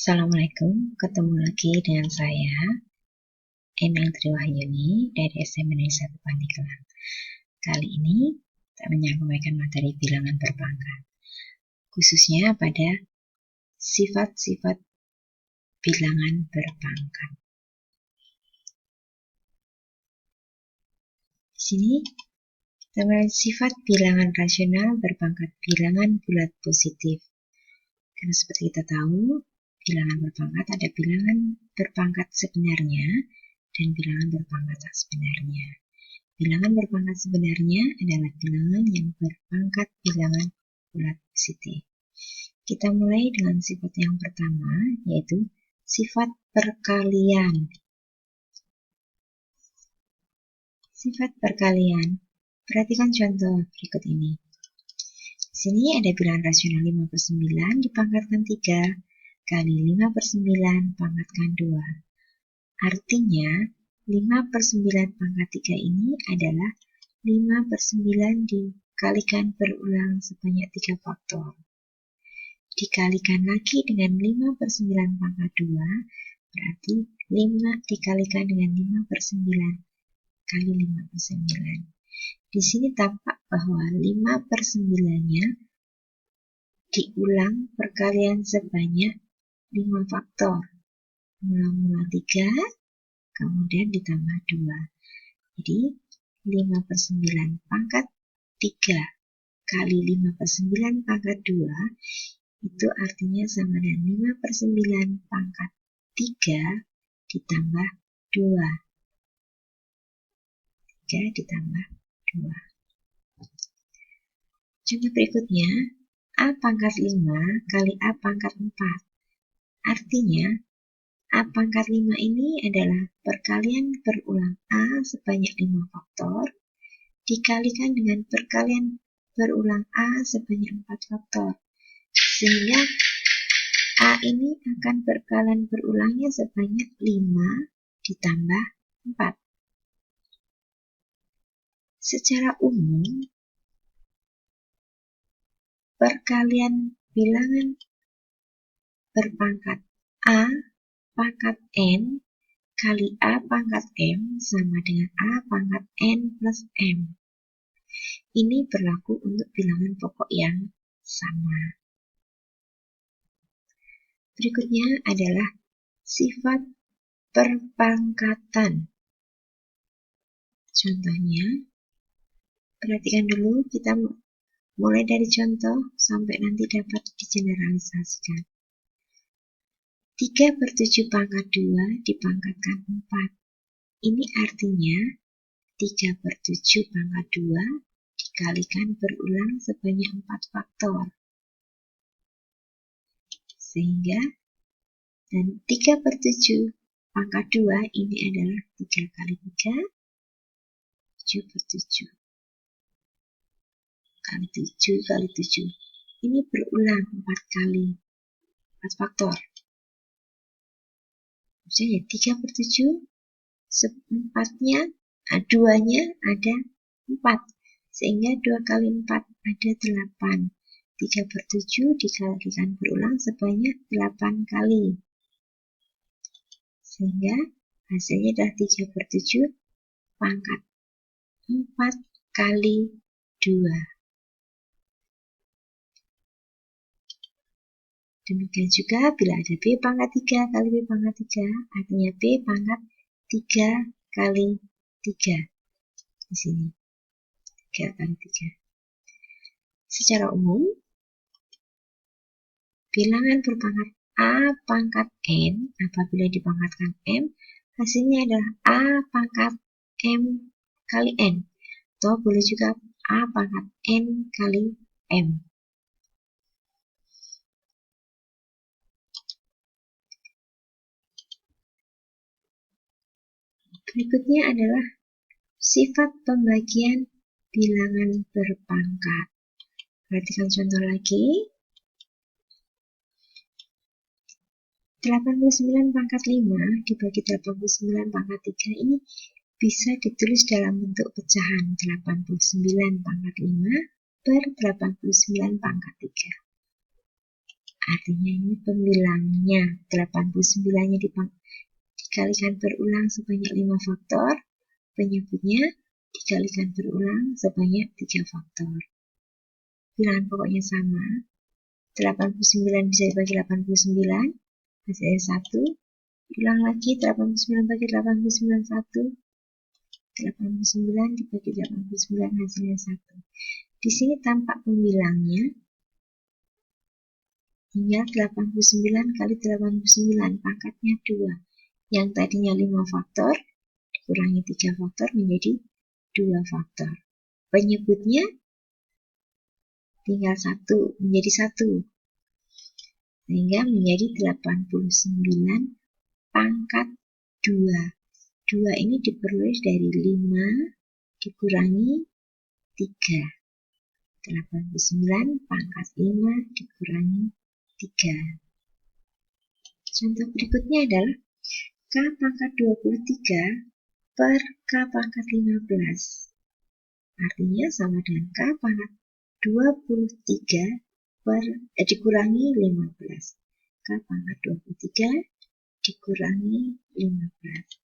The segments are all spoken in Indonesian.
Assalamualaikum, ketemu lagi dengan saya, Emil Triwahyuni dari SMA Negeri 1 Pandeglang. Kali ini saya menyampaikan materi bilangan berpangkat, khususnya pada sifat-sifat bilangan berpangkat. Di sini terdapat sifat bilangan rasional berpangkat bilangan bulat positif. Karena seperti kita tahu, bilangan berpangkat ada bilangan berpangkat sebenarnya dan bilangan berpangkat tak sebenarnya. Bilangan berpangkat sebenarnya adalah bilangan yang berpangkat bilangan bulat positif. Kita mulai dengan sifat yang pertama, yaitu sifat perkalian. Sifat perkalian. Perhatikan contoh berikut ini. Di sini ada bilangan rasional 5/9 dipangkatkan 3 kali 5/9 pangkatkan 2. Artinya 5/9 pangkat 3 ini adalah 5/9 dikalikan berulang sebanyak 3 faktor. Dikalikan lagi dengan 5/9 pangkat 2, berarti 5 dikalikan dengan 5/9 kali 5/9. Di sini tampak bahwa 5/9-nya diulang perkalian sebanyak 5 faktor. Mula-mula 3, kemudian ditambah 2. Jadi 5/9 pangkat 3 kali 5/9 pangkat 2 itu artinya sama dengan 5/9 pangkat 3 ditambah 2. 3 ditambah 2. Contoh berikutnya, A pangkat 5 kali A pangkat 4. Artinya, A pangkat 5 ini adalah perkalian berulang A sebanyak 5 faktor dikalikan dengan perkalian berulang A sebanyak 4 faktor. Sehingga A ini akan perkalian berulangnya sebanyak 5 ditambah 4. Secara umum, perkalian bilangan berpangkat A pangkat N kali A pangkat M sama dengan A pangkat N plus M. Ini berlaku untuk bilangan pokok yang sama. Berikutnya adalah sifat perpangkatan. Contohnya, perhatikan dulu, kita mulai dari contoh sampai nanti dapat digeneralisasikan. 3/7 pangkat 2 dipangkatkan 4. Ini artinya 3/7 pangkat 2 dikalikan berulang sebanyak 4 faktor. Sehingga, dan 3/7 pangkat 2 ini adalah 3 kali 3, 7/7. Kali 7 kali 7. Ini berulang 4 kali, 4 faktor. Maksudnya 3/7, 4-nya, 2-nya ada 4. Sehingga 2 kali 4 ada 8. 3/7 dikalikan berulang sebanyak 8 kali. Sehingga hasilnya adalah 3/7 pangkat 4 kali 2. Demikian juga bila ada B pangkat 3 kali B pangkat 3, artinya B pangkat 3 kali 3. Di sini 3 kali 3. Secara umum, bilangan berpangkat A pangkat N apabila dipangkatkan M, hasilnya adalah A pangkat M kali N. Atau boleh juga A pangkat N kali M. Berikutnya adalah sifat pembagian bilangan berpangkat. Perhatikan contoh lagi. 89 pangkat 5 dibagi 89 pangkat 3 ini bisa ditulis dalam bentuk pecahan 89 pangkat 5 per 89 pangkat 3. Artinya ini pembilangnya 89-nya dikalikan berulang sebanyak 5 faktor, penyebutnya dikalikan berulang sebanyak 3 faktor. Bilangan pokoknya sama, 89 bisa dibagi 89, hasilnya 1. Ulang lagi, 89 bagi 89, 1. 89 dibagi 89, hasilnya 1. Di sini tampak pembilangnya, tinggal 89 kali 89, pangkatnya 2. Yang tadinya 5 faktor, dikurangi 3 faktor menjadi 2 faktor. Penyebutnya tinggal 1, menjadi 1. Sehingga menjadi 89 pangkat 2. 2 ini diperoleh dari 5 dikurangi 3. 89 pangkat 5 dikurangi 3. Contoh berikutnya adalah K pangkat 23 per K pangkat 15. Artinya sama dengan K pangkat 23 dikurangi 15. K pangkat 23 dikurangi 15.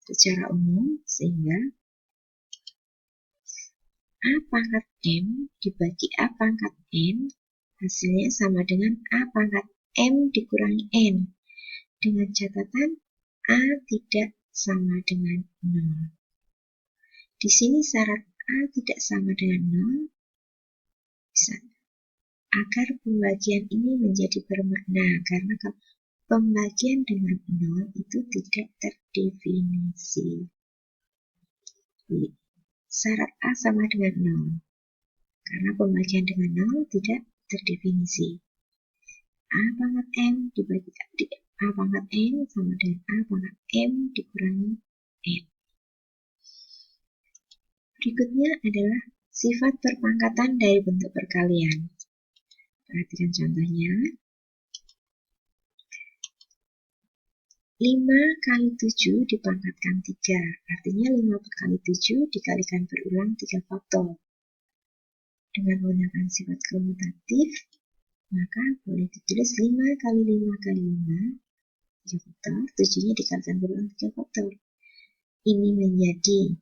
Secara umum, sehingga A pangkat M dibagi A pangkat N, hasilnya sama dengan A pangkat M dikurangi N. Dengan catatan A tidak sama dengan 0. Di sini syarat A tidak sama dengan 0, agar pembagian ini menjadi bermakna, karena kalau pembagian dengan 0 itu tidak terdefinisi. Syarat A sama dengan 0, karena pembagian dengan 0 tidak terdefinisi. A pangkat M dibagi A pangkat N sama dengan A pangkat M dikurangi N. Berikutnya adalah sifat perpangkatan dari bentuk perkalian. Perhatikan contohnya. 5 kali 7 dipangkatkan 3. Artinya 5 kali 7 dikalikan berulang 3 faktor. Dengan menggunakan sifat komutatif, maka boleh ditulis 5 kali 5 kali 5, 3 faktor, 7-nya dikalikan berulang 3 faktor. Ini menjadi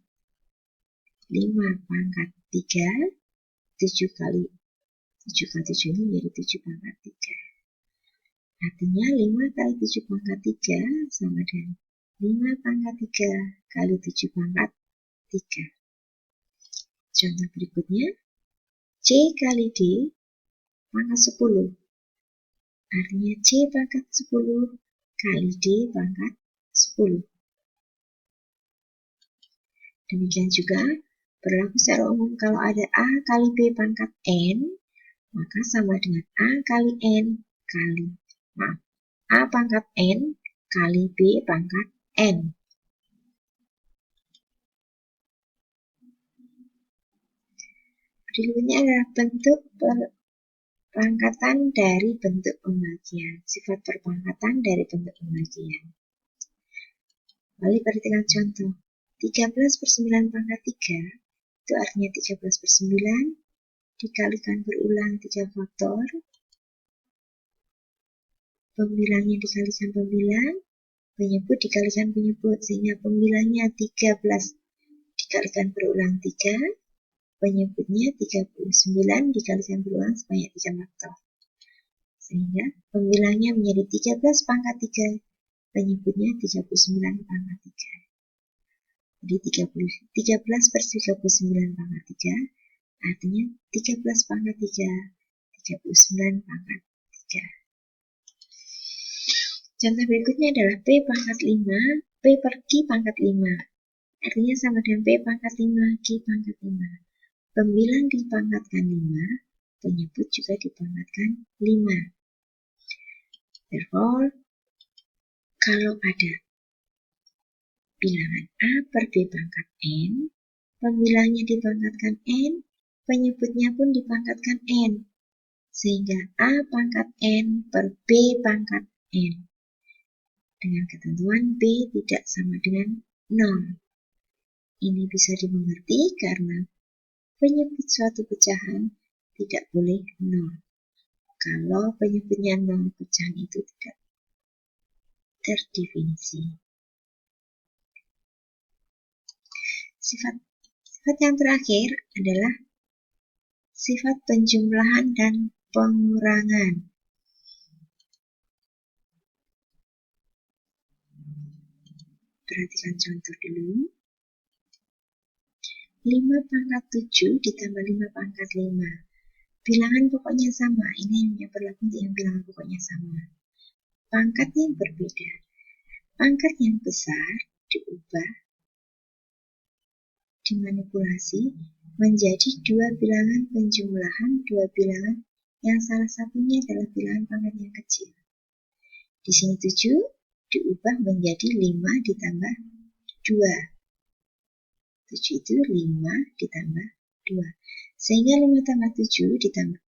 5 pangkat 3, 7 kali 7 ini menjadi 7 pangkat 3. Artinya 5 kali 7 pangkat 3 sama dengan 5 pangkat 3 kali 7 pangkat 3. Contoh berikutnya, C kali D pangkat 10. Artinya C pangkat 10 kali D pangkat 10. Demikian juga berlaku secara umum kalau ada A kali B pangkat N, maka sama dengan A kali N kali A pangkat N kali B pangkat N. Berikutnya adalah bentuk perpangkatan dari bentuk pembagian. Sifat perpangkatan dari bentuk pembagian. Kembali perhatikan contoh. 13 per 9 pangkat 3, itu artinya 13 per 9, dikalikan berulang 3 faktor, pembilangnya dikalikan pembilang, penyebut dikalikan penyebut, sehingga pembilangnya 13 dikalikan berulang 3, penyebutnya 39 dikalikan berulang sebanyak 3 faktor. Sehingga pembilangnya menjadi 13 pangkat 3, penyebutnya 39 pangkat 3. Jadi 13 per 39 pangkat 3, artinya 13 pangkat 3, 39 pangkat 3. Contoh berikutnya adalah P pangkat 5, P per Q pangkat 5. Artinya sama dengan P pangkat 5, Q pangkat 5. Pembilang dipangkatkan 5, penyebut juga dipangkatkan 5. Therefore, kalau ada bilangan A per B pangkat N, pembilangnya dipangkatkan N, penyebutnya pun dipangkatkan N. Sehingga A pangkat N per B pangkat N. Dengan ketentuan B tidak sama dengan 0. Ini bisa dimengerti karena penyebut suatu pecahan tidak boleh 0. kalau penyebutnya nol pecahan itu tidak terdefinisi. Sifat yang terakhir adalah sifat penjumlahan dan pengurangan. Perhatikan contoh dulu. 5 pangkat 7 ditambah 5 pangkat 5. Bilangan pokoknya sama. Ini yang berlaku untuk yang bilangan pokoknya sama. Pangkatnya yang berbeda. Pangkat yang besar diubah, dimanipulasi menjadi dua bilangan penjumlahan, dua bilangan yang salah satunya adalah bilangan pangkat yang kecil. Di sini 7 diubah menjadi 5 ditambah 2. 7 itu 5 ditambah 2. Sehingga 5 tambah 7 ditambah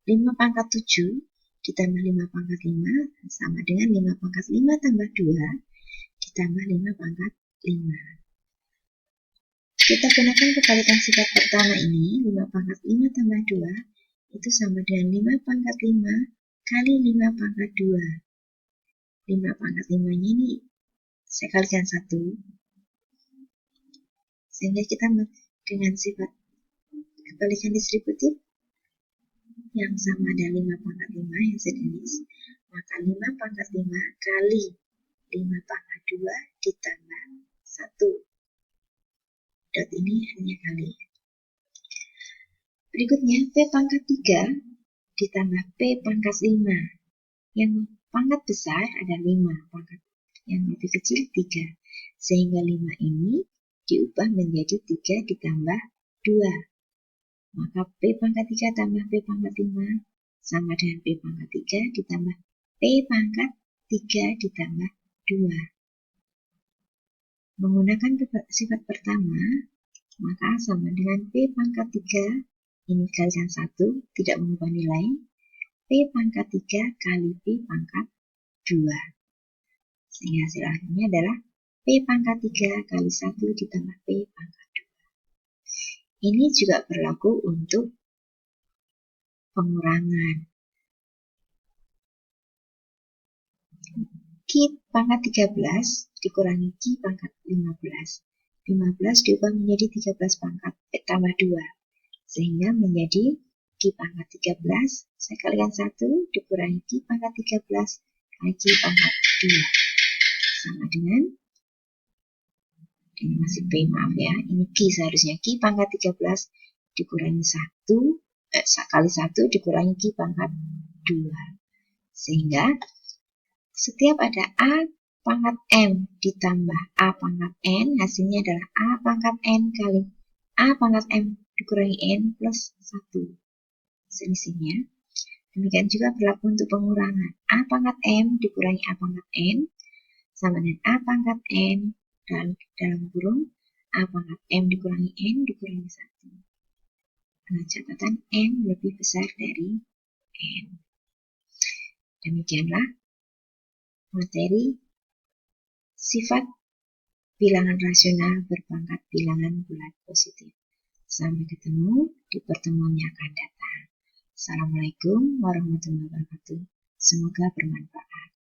5 pangkat 7 ditambah 5 pangkat 5 sama dengan 5 pangkat 5 tambah 2 ditambah 5 pangkat 5. Kita gunakan kebalikan sifat pertama ini. 5 pangkat 5 tambah 2 itu sama dengan 5 pangkat 5 kali 5 pangkat 2. 5 pangkat 5 nya ini saya kalikan 1. Sehingga kita dengan sifat kebalikan distributif yang sama ada 5 pangkat 5 yang sejenis, maka 5 pangkat 5 kali 5 pangkat 2 ditambah 1. Dot ini hanya kali. Berikutnya P pangkat 3 ditambah P pangkat 5. Yang pangkat besar ada 5, pangkat yang lebih kecil 3. Sehingga 5 ini diubah menjadi 3 ditambah 2. Maka P pangkat 3 tambah P pangkat 5 sama dengan P pangkat 3 ditambah P pangkat 3 ditambah 2. Menggunakan sifat pertama, maka sama dengan P pangkat 3, ini kalikan 1, tidak mengubah nilai. P pangkat 3 kali P pangkat 2. Sehingga hasil akhirnya adalah P pangkat 3 kali 1 ditambah P pangkat 2. Ini juga berlaku untuk pengurangan. Q pangkat 13 dikurangi Q pangkat 15. 15 diubah menjadi 13 pangkat tambah 2. Sehingga menjadi Q pangkat 13, saya kalikan 1 dikurangi Q pangkat 13 kali Q pangkat 2. Sama dengan, ini masih P, maaf ya, ini Q seharusnya. Q pangkat 13 dikurangi 1, kali 1 dikurangi Q pangkat 2. Sehingga setiap ada A pangkat M ditambah A pangkat N, hasilnya adalah A pangkat N kali A pangkat M dikurangi N plus 1. Selisihnya. Demikian juga berlaku untuk pengurangan. A pangkat M dikurangi A pangkat N sama dengan A pangkat N dalam kurung A pangkat M dikurangi N dikurangi 1. Dengan catatan M lebih besar dari N. Demikianlah materi sifat bilangan rasional berpangkat bilangan bulat positif. Sampai ketemu di pertemuan yang akan datang. Assalamualaikum warahmatullahi wabarakatuh. Semoga bermanfaat.